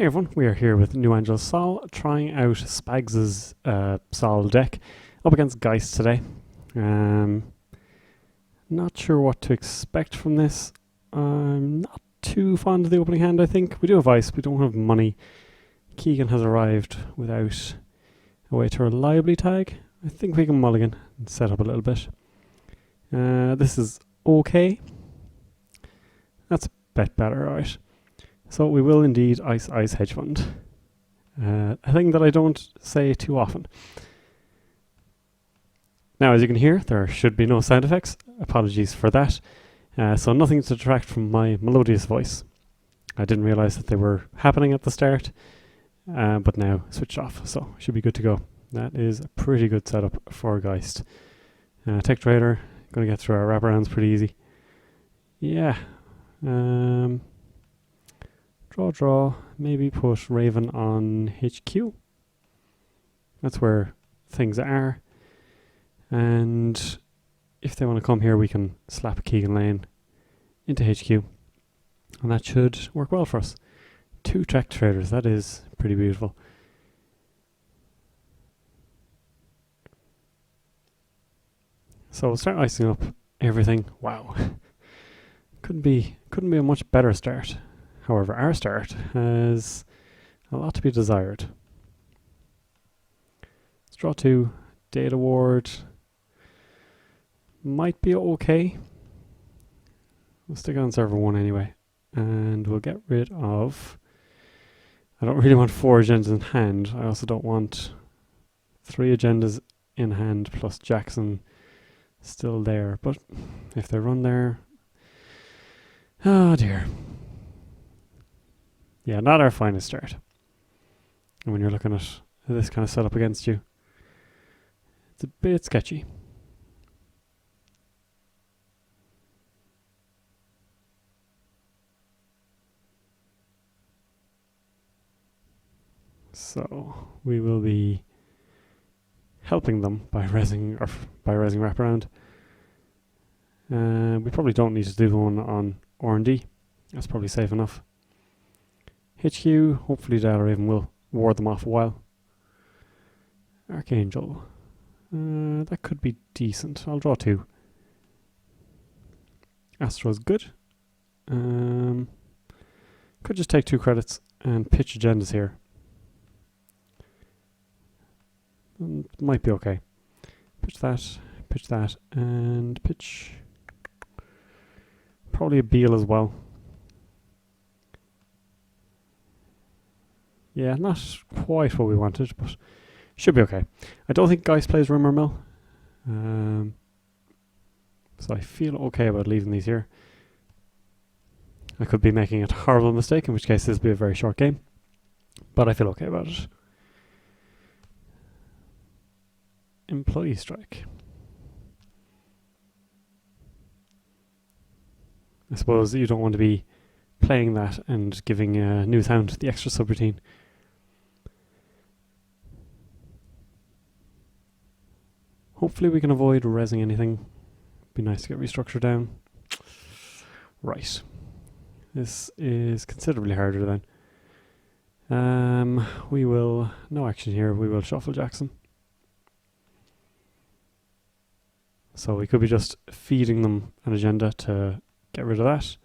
Hey everyone, we are here with New Angel Sol, trying out Spags' Sol deck up against Geist today. Not sure what to expect from this. I'm not too fond of the opening hand, I think. We do have ice, we don't have money. Keegan has arrived without a way to reliably tag. I think we can mulligan and set up a little bit. This is okay. That's a bit better, alright. So we will indeed ice hedge fund. A thing that I don't say too often. Now, as you can hear, there should be no sound effects. Apologies for that. So nothing to detract from my melodious voice. I didn't realise that they were happening at the start, but now switched off, so should be good to go. That is a pretty good setup for Geist. Tech Trader, going to get through our wraparounds pretty easy. Yeah. Draw, maybe put Raven on HQ. That's where things are. And if they want to come here, we can slap a Keegan lane into HQ. And that should work well for us. 2 Tech Traders, that is pretty beautiful. So we'll start icing up everything. Wow. couldn't be a much better start. However, our start has a lot to be desired. Let's draw 2. Data ward might be okay. We'll stick on server 1 anyway. And we'll get rid of... I don't really want 4 agendas in hand. I also don't want 3 agendas in hand plus Jackson still there. But if they run there... Oh dear. Yeah, not our finest start. And when you're looking at this kind of setup against you, it's a bit sketchy. So we will be helping them by rezzing wraparound. We probably don't need to do one on R&D. That's probably safe enough. HQ, hopefully Data Raven will ward them off a while. Archangel. That could be decent. I'll draw 2. Astro's good. Could just take 2 credits and pitch agendas here. Might be okay. Pitch that, and pitch probably a Beal as well. Yeah, not quite what we wanted, but should be okay. I don't think Geist plays Rimmer Mill. So I feel okay about leaving these here. I could be making a horrible mistake, in which case this will be a very short game. But I feel okay about it. Employee strike. I suppose you don't want to be playing that and giving Newshound the extra subroutine. Hopefully we can avoid rezzing anything. Be nice to get restructure down. Right. This is considerably harder then. We will... No action here. We will shuffle Jackson. So we could be just feeding them an agenda to get rid of that.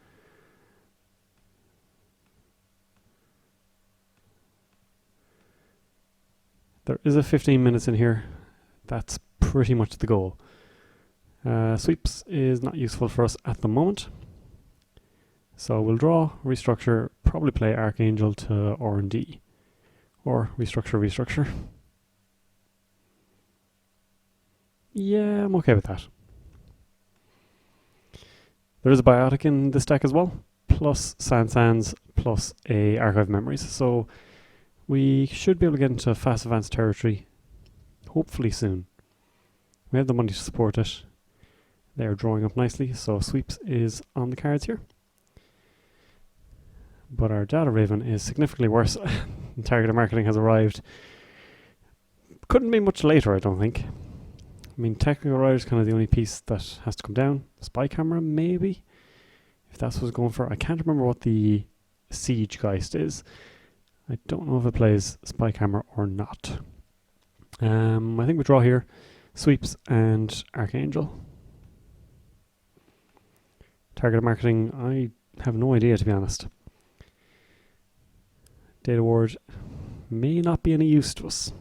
There is a 15 minutes in here. That's pretty much the goal. Sweeps is not useful for us at the moment. So we'll draw, restructure, probably play Archangel to R&D. Or restructure. Yeah, I'm okay with that. There is a Biotic in this deck as well, plus Sands, plus a Archive Memories. So we should be able to get into fast advanced territory, hopefully soon. We have the money to support it. They are drawing up nicely, so Sweeps is on the cards here. But our Data Raven is significantly worse. Targeted marketing has arrived. Couldn't be much later, I don't think. I mean, technical rider is kind of the only piece that has to come down. Spy camera, maybe? If that's what I was going for. I can't remember what the Siege Geist is. I don't know if it plays Spy Camera or not. I think we draw here. Sweeps and Archangel. Targeted marketing, I have no idea, to be honest. Data ward may not be any use to us.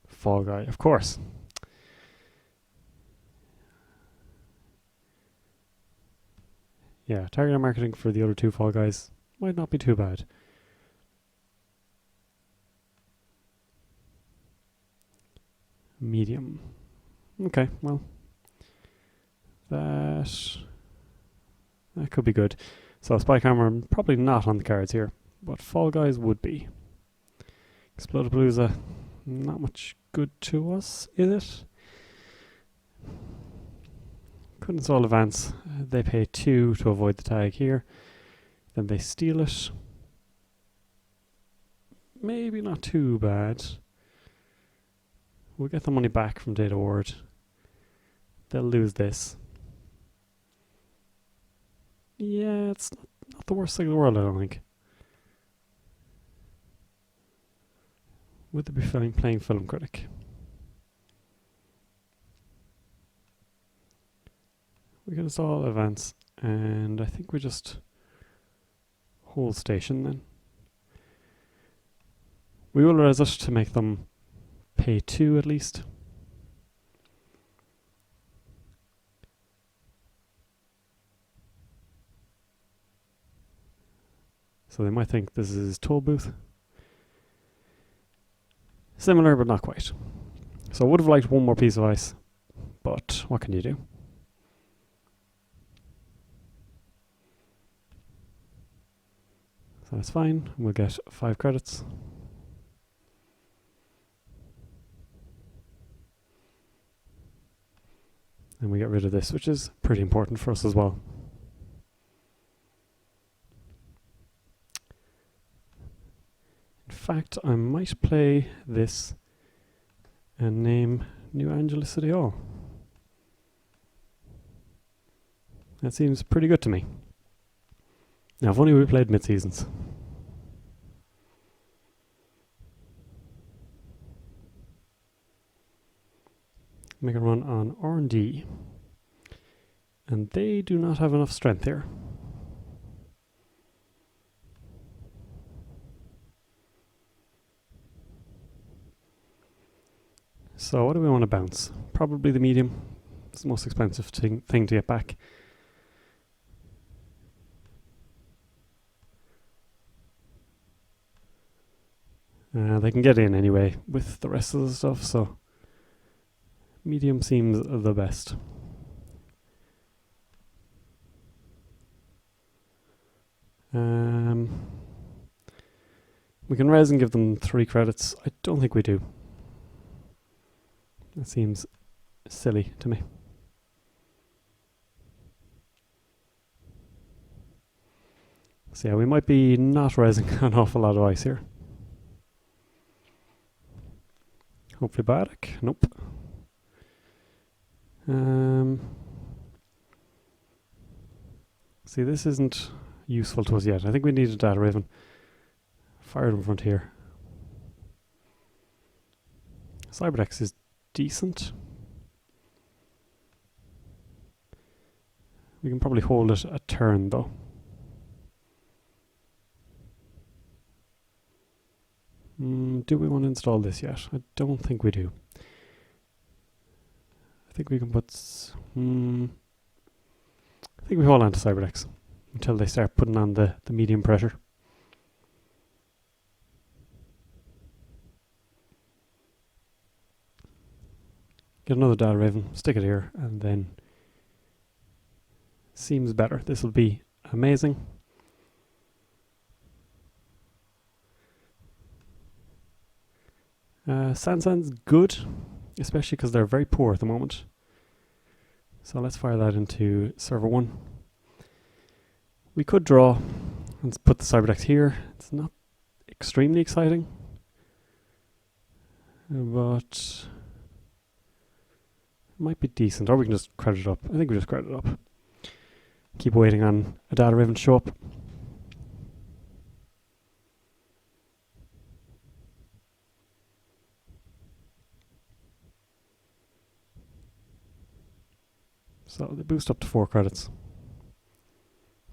Fall Guy, of course. Yeah, targeted marketing for the other two Fall Guys might not be too bad. Medium. Okay, well, that could be good. So Spy Camera, probably not on the cards here, but Fall Guys would be. Explodapalooza, not much good to us, is it? Could install Advance. They pay 2 to avoid the tag here. Then they steal it. Maybe not too bad. We'll get the money back from Data Ward. They'll lose this. Yeah, it's not the worst thing in the world, I don't think. Would they be playing Film Critic? We can install Advance, and I think we just hold Station then. We will res it to make them pay 2 at least. So they might think this is toll booth. Similar, but not quite. So I would have liked one more piece of ice, but what can you do? So that's fine. We'll get 5 credits. And we get rid of this, which is pretty important for us as well. In fact, I might play this and name New Angeles City Hall. That seems pretty good to me. Now, if only we played mid-seasons. Make a run on R&D. And they do not have enough strength here. So what do we want to bounce? Probably the medium. It's the most expensive thing to get back. They can get in anyway with the rest of the stuff, so medium seems the best. We can res and give them 3 credits. I don't think we do. That seems silly to me. So yeah, we might be not resing an awful lot of ice here. Hopefully biotic. Nope. See, this isn't useful to us yet. I think we need a data raven. Fire in front here. Cyberdex is decent. We can probably hold it a turn though. Do we want to install this yet? I don't think we do. I think we can put... I think we hold on to Cyberdex until they start putting on the medium pressure. Get another data raven, stick it here, and then seems better. This will be amazing. Sand's good, especially because they're very poor at the moment. So let's fire that into server 1. We could draw and put the Cyberdex here. It's not extremely exciting, but it might be decent. Or we can just credit up. I think we just credit up. Keep waiting on a data ribbon to show up. So they boost up to 4 credits.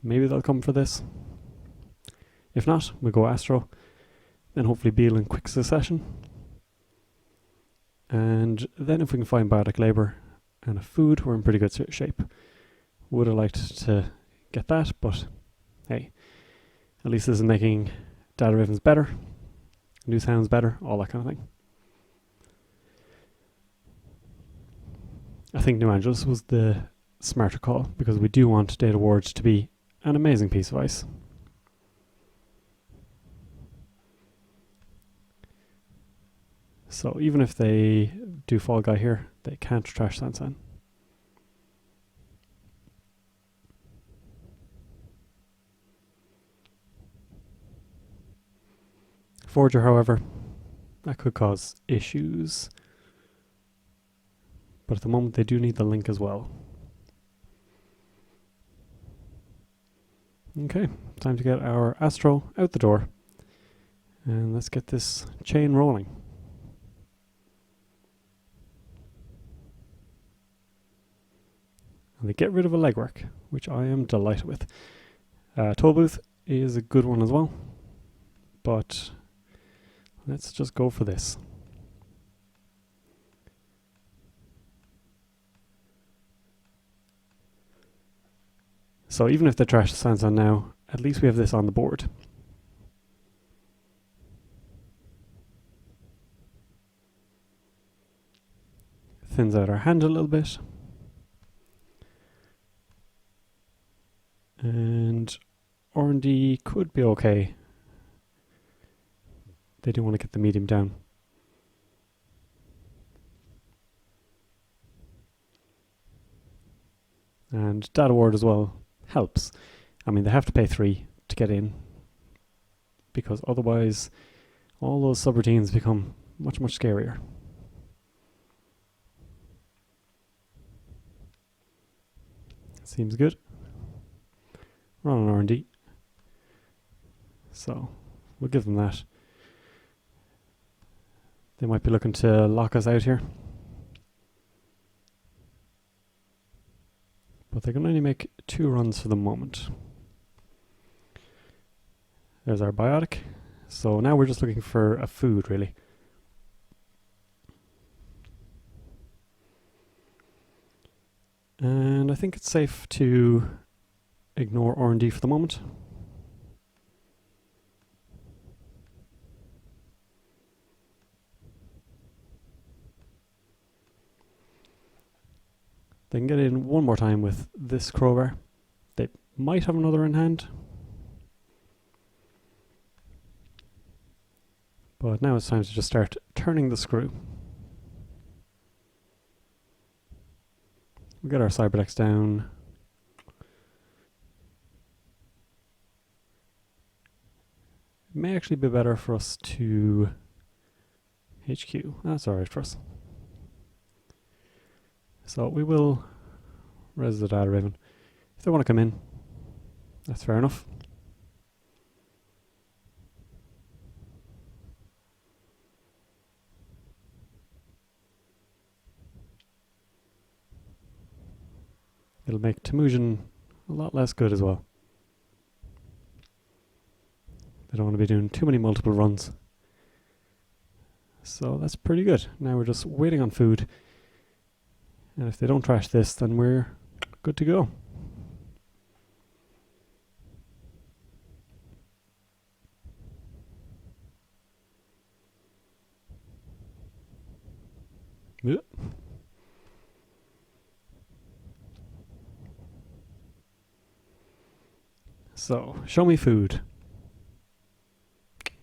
Maybe they'll come for this. If not, we go Astro. Then hopefully Beal in quick succession. And then if we can find biotic labour and a food, we're in pretty good shape. Would have liked to get that, but hey, at least this is making data ribbons better, new sounds better, all that kind of thing. I think New Angeles was the smarter call, because we do want Data Wards to be an amazing piece of ice. So even if they do Fall Guy here, they can't trash Sansan. Forger, however, that could cause issues. But at the moment they do need the link as well. Okay, time to get our Astro out the door. And let's get this chain rolling. And they get rid of a legwork, which I am delighted with. Toll booth is a good one as well. But let's just go for this. So even if they trash Sansan now, at least we have this on the board. Thins out our hand a little bit. And R&D could be okay. They do want to get the medium down. And Data Ward as well helps. I mean, they have to pay 3 to get in, because otherwise all those subroutines become much, much scarier. Seems good. We're on an R&D, so we'll give them that. They might be looking to lock us out here, but they can only make 2 runs for the moment. There's our biotic. So now we're just looking for a food, really. And I think it's safe to ignore R&D for the moment. They can get in one more time with this crowbar. They might have another in hand. But now it's time to just start turning the screw. We'll get our Cyberdex down. It may actually be better for us to HQ. That's alright for us. So we will res the data ribbon. If they want to come in, that's fair enough. It'll make Temujin a lot less good as well. They don't want to be doing too many multiple runs. So that's pretty good. Now we're just waiting on food. And if they don't trash this, then we're good to go. Yeah. So, show me food.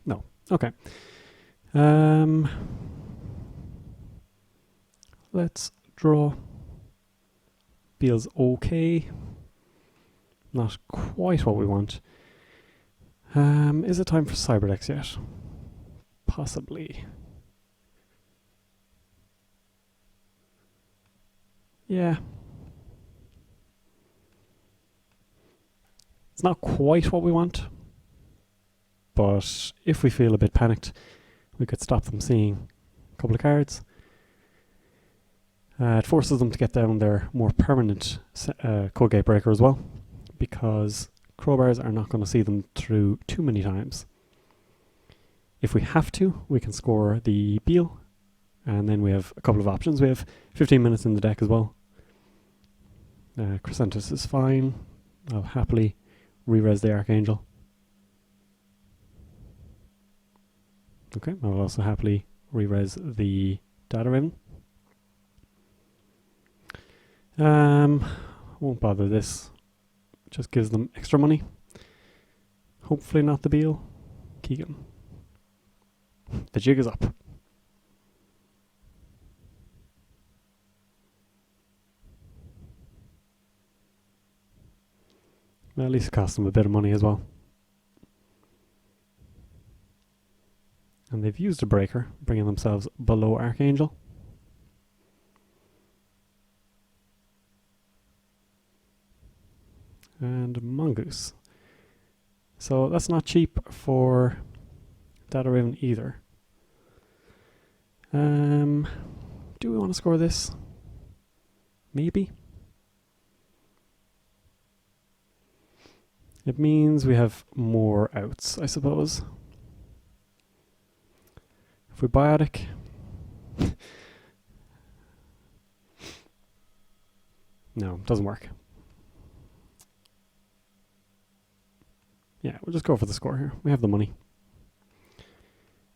No. Okay. Let's draw. Feels okay. Not quite what we want. Is it time for Cyberdex yet? Possibly. Yeah. It's not quite what we want, but if we feel a bit panicked, we could stop them seeing a couple of cards. It forces them to get down their more permanent code gate breaker as well, because crowbars are not going to see them through too many times. If we have to, we can score the Beal, and then we have a couple of options. We have 15 minutes in the deck as well. Crescentus is fine. I'll happily re-res the Archangel. Okay, I'll also happily re-res the Data Raven. Won't bother this. Just gives them extra money. Hopefully not the Beal. Keegan. The jig is up. Well, at least it costs them a bit of money as well. And they've used a breaker, bringing themselves below Archangel. And Mongoose. So that's not cheap for Data Raven either. Do we want to score this? Maybe. It means we have more outs, I suppose. If we biotic, no, doesn't work. Yeah, we'll just go for the score here. We have the money.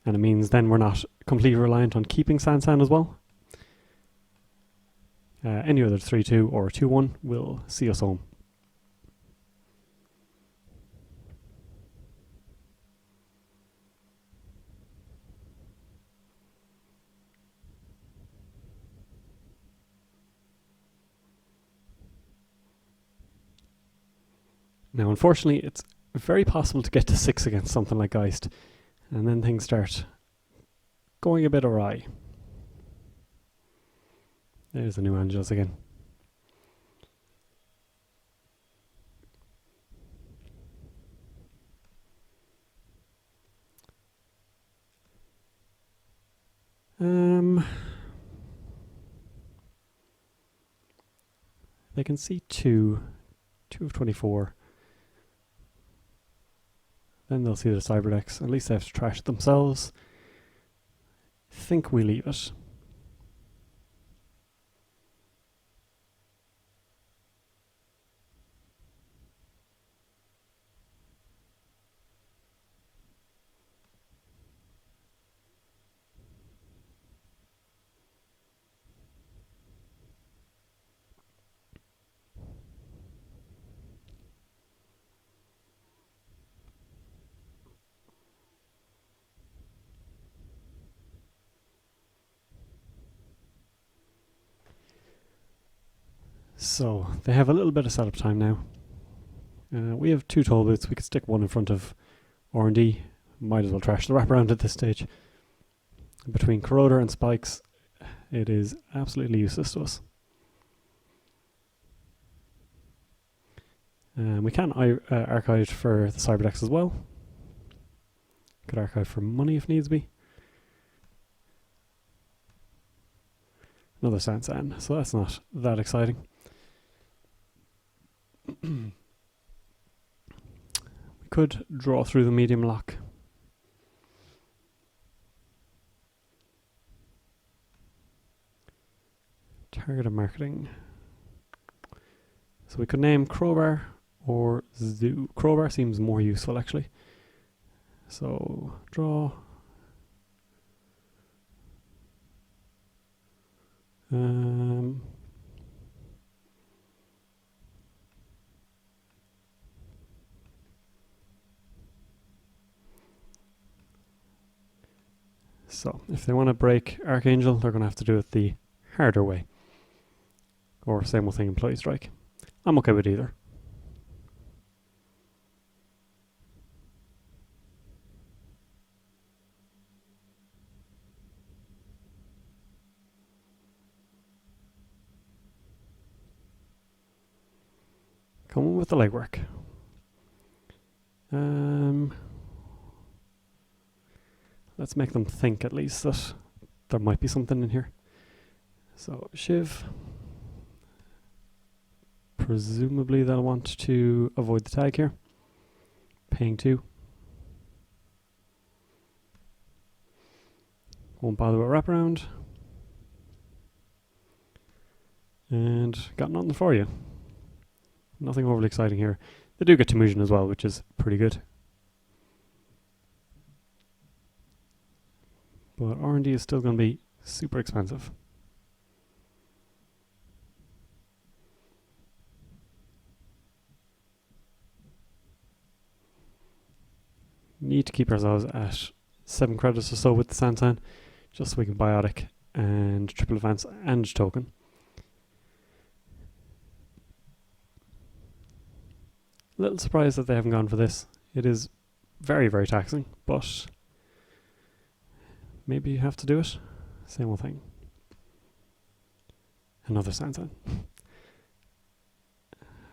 And it means then we're not completely reliant on keeping Sansan as well. Any other 3-2 or 2-1 will see us home. Now, unfortunately, it's very possible to get to 6 against something like Geist, and then things start going a bit awry. There's the new Angels again. They can see 2 of 24. Then they'll see the Cyberdecks. At least they have to trash it themselves. Think we leave it. So, they have a little bit of setup time now. We have 2 toll boots. We could stick one in front of R&D. Might as well trash the wraparound at this stage. Between Corroder and Spikes, it is absolutely useless to us. We can archive for the Cyberdecks as well. Could archive for money if needs be. Another Sansan, so that's not that exciting. We could draw through the medium lock. Targeted marketing. So we could name Crowbar or Zoo. Crowbar seems more useful actually. So draw. So if they want to break Archangel, they're going to have to do it the harder way. Or same old thing, Employee Strike. I'm okay with either. Come on with the legwork. Let's make them think at least that there might be something in here. So Shiv. Presumably they'll want to avoid the tag here. Paying 2. Won't bother with wraparound. And got nothing for you. Nothing overly exciting here. They do get Temujin as well, which is pretty good. But R&D is still going to be super expensive. Need to keep ourselves at 7 credits or so with the Sansan, just so we can biotic and triple advance and token. A little surprised that they haven't gone for this. It is very, very taxing, but maybe you have to do it. Same old thing. Another Sansan.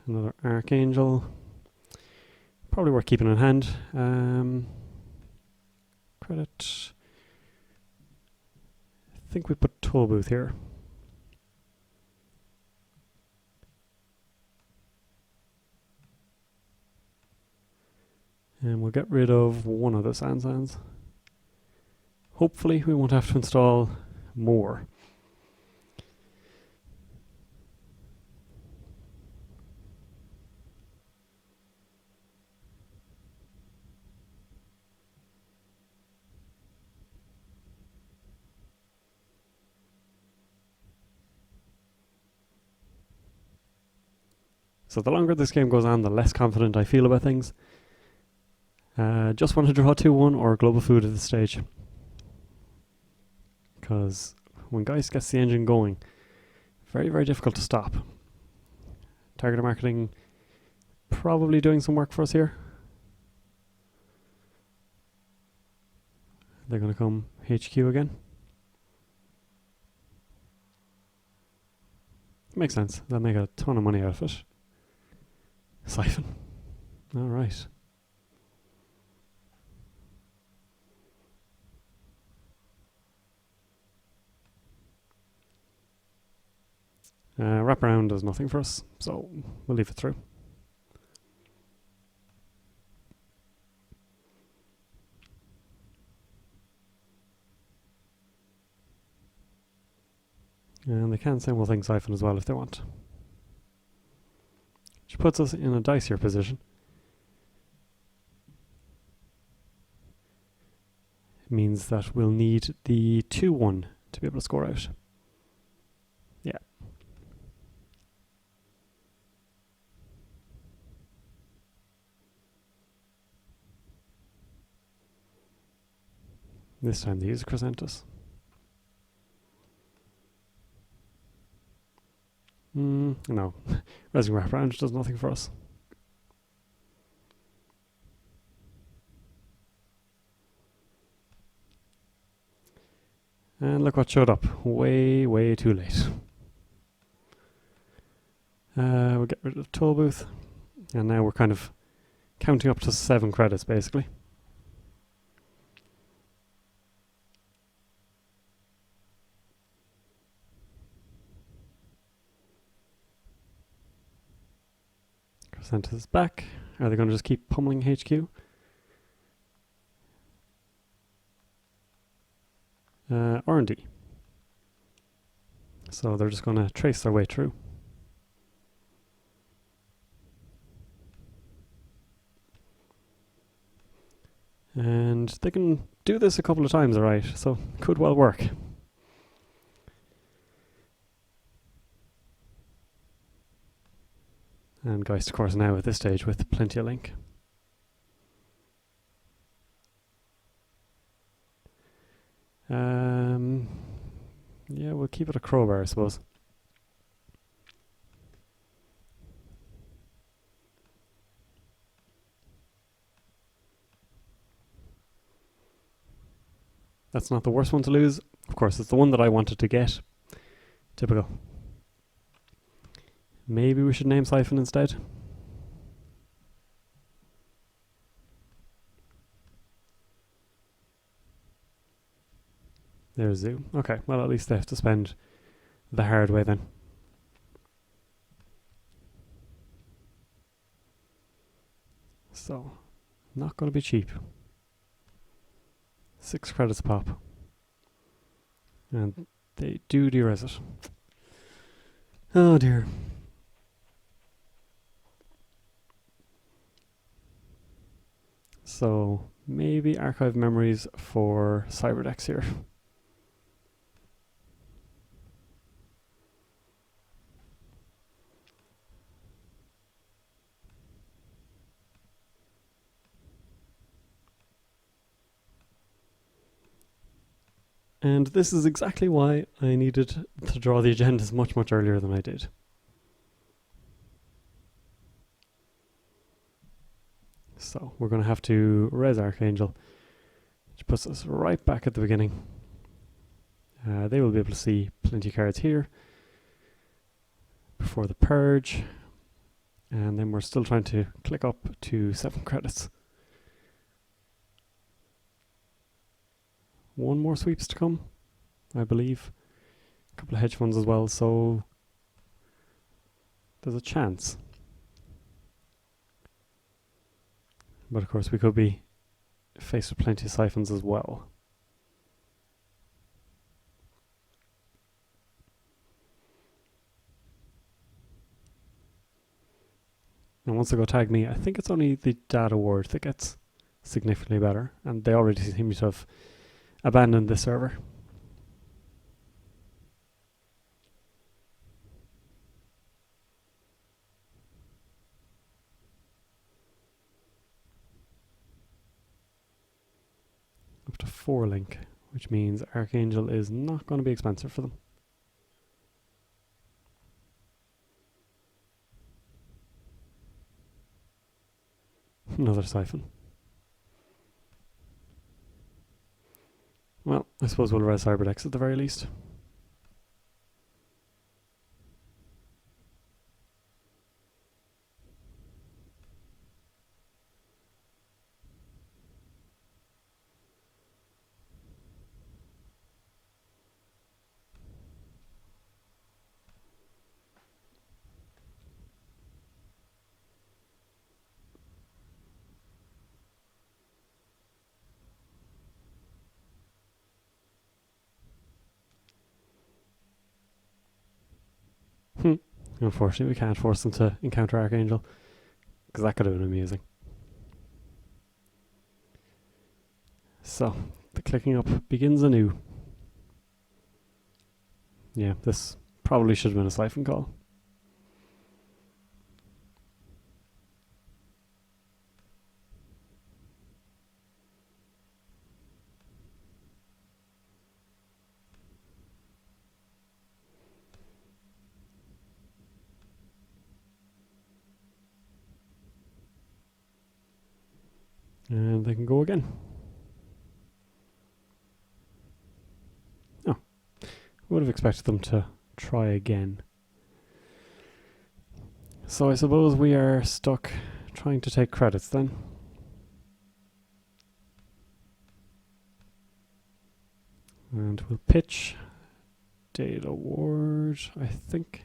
Another Archangel. Probably worth keeping in hand. Credit. I think we put Toll Booth here. And we'll get rid of one of the Sansans. Hopefully we won't have to install more. So the longer this game goes on, the less confident I feel about things. Just want to draw 2-1 or global food at this stage. Because when Geist gets the engine going, very, very difficult to stop. Targeted marketing probably doing some work for us here. They're going to come HQ again. Makes sense. They'll make a ton of money out of it. Siphon. Alright. Wraparound does nothing for us, so we'll leave it through. And they can same old thing siphon as well if they want. Which puts us in a dicier position. It means that we'll need the 2-1 to be able to score out. Yeah. This time they use Chrysanthus. No. Resing Wraparound does nothing for us. And look what showed up. Way, way too late. We'll get rid of Toll Booth. And now we're kind of counting up to 7 credits, basically. Chrysanthus is back. Are they going to just keep pummeling HQ? R&D. So they're just going to trace their way through. And they can do this a couple of times, alright, so could well work. And Geist, of course, now at this stage with plenty of link. Yeah, we'll keep it a crowbar, I suppose. That's not the worst one to lose. Of course, it's the one that I wanted to get. Typical. Maybe we should name Siphon instead. There's Zoo. Okay, well at least they have to spend the hard way then. So, not going to be cheap. 6 credits a pop. And they do de-res it. Oh dear. So, maybe archive memories for Cyberdex here. And this is exactly why I needed to draw the agendas much earlier than I did. So we're going to have to res Archangel, which puts us right back at the beginning. They will be able to see plenty of cards here before the purge. And then we're still trying to click up to 7 credits. 1 more sweeps to come, I believe. A couple of hedge funds as well, so there's a chance. But of course we could be faced with plenty of siphons as well. And once they go tag me, I think it's only the data ward that gets significantly better, and they already seem to have abandoned this server. Up to 4 link, which means Archangel is not going to be expensive for them. Another siphon. Well, I suppose we'll res Cyberdex at the very least. Unfortunately, we can't force them to encounter Archangel, because that could have been amusing. So, the clicking up begins anew. Yeah, this probably should have been a siphon call. And they can go again. Oh, would have expected them to try again. So I suppose we are stuck trying to take credits then. And we'll pitch data ward, I think.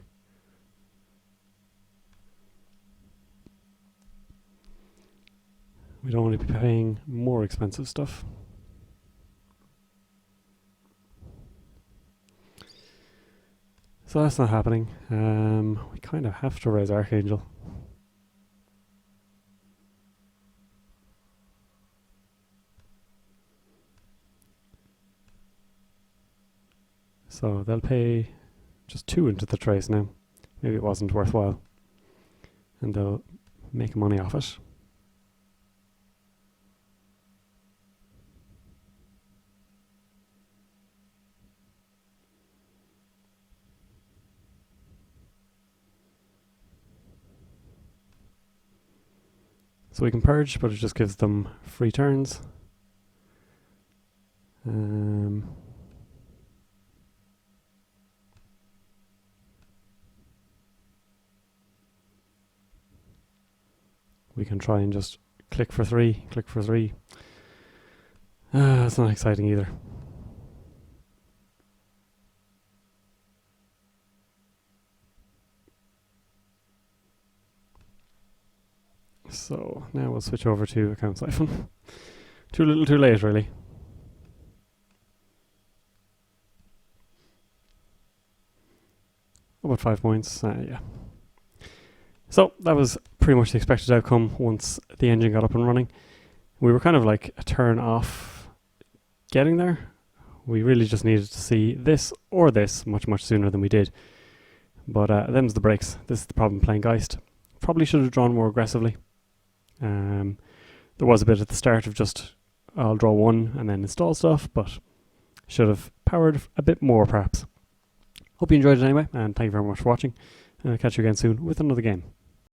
We don't want to be paying more expensive stuff. So that's not happening. We kind of have to raise Archangel. So they'll pay just 2 into the trace now. Maybe it wasn't worthwhile. And they'll make money off it. So we can purge, but it just gives them free turns. We can try and just click for 3, click for 3. That's not exciting either. So now we'll switch over to account siphon. Too little too late, really. About 5 points, yeah. So that was pretty much the expected outcome once the engine got up and running. We were kind of like a turn off getting there. We really just needed to see this or this much sooner than we did. But them's the breaks. This is the problem playing Geist. Probably should have drawn more aggressively. There was a bit at the start of just, I'll draw one and then install stuff, but should have powered a bit more perhaps. Hope you enjoyed it anyway, and thank you very much for watching. Catch you again soon with another game.